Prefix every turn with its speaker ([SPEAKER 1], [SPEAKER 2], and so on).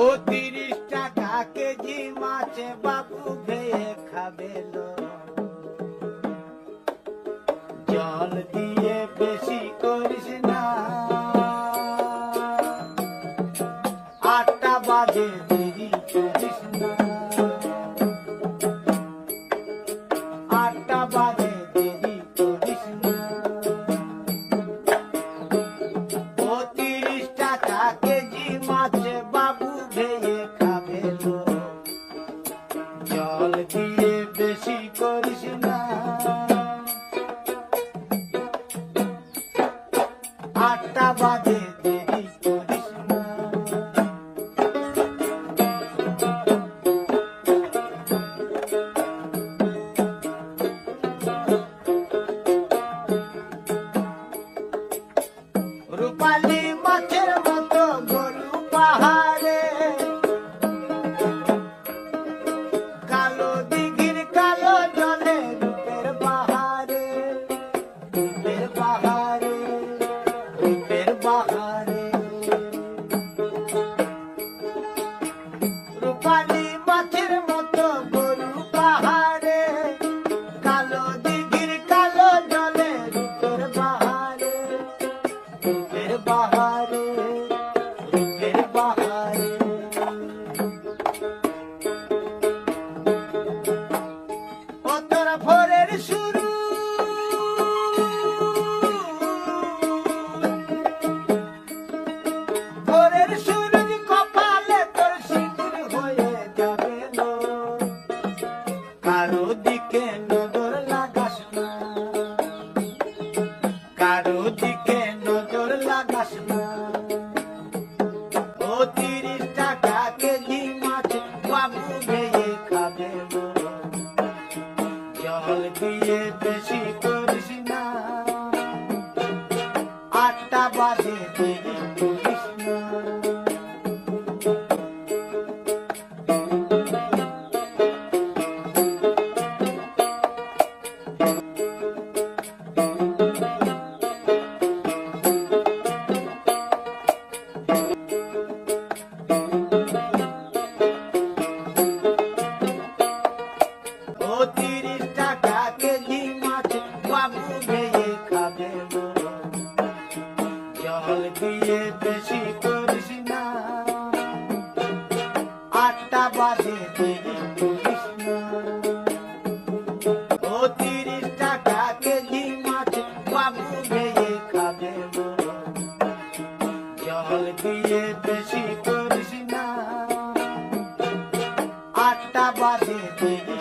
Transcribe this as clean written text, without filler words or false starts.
[SPEAKER 1] ও ৩০ টাকা কেজি মাছ বাবু ভেয়ে খাবে লো। জল দিয়ে বেশি করিস না, ৮টা বাজে দেরি করিস না, ৮টা বাজে দেরি করিস না। ও ৩০ টাকা কেজি মাছ বাবু ভেয়ে খাবে লো। জল দিয়ে বেশি করিস না, ৮টা বাজে দেরি করিস না। রূপালী মাছের মতো গরু পাহাড়ে, কালো দিঘির কালো জলে রূপের বাহারে, রূপের বাহারে, রূপের বাহারে। রূপালী মাছের মতো গরু পাহাড়ে, কালো দিঘির কালো জলে রূপের বাহারে, রূপের বাহারে, রূপের বাহারে। ও তোর ভোরের শুরু, ভোরের সূরজ কপালে তোর সিঁদুর হয়ে যাবে লো। কারো দিকে নজর লাগাস না, কারো দিকে নজর লাগাস না। ও ৩০ টাকা কেজি মাছ বাবু ভেয়ে খাবে লো। জল দিয়ে বেশি করিস না, ৮টা বাজে দেরি করিস না। ও ৩০ টাকা কেজি মাছ বাবু ভেয়ে খাবে লো। জল দিয়ে বেশি করিস না, ৮টা বাজে দেরি করিস না। ও ৩০ টাকা কেজি মাছ বাবু ভেয়ে খাবে লো। জল দিয়ে বেশি করিস না, ৮টা বাজে দেরি।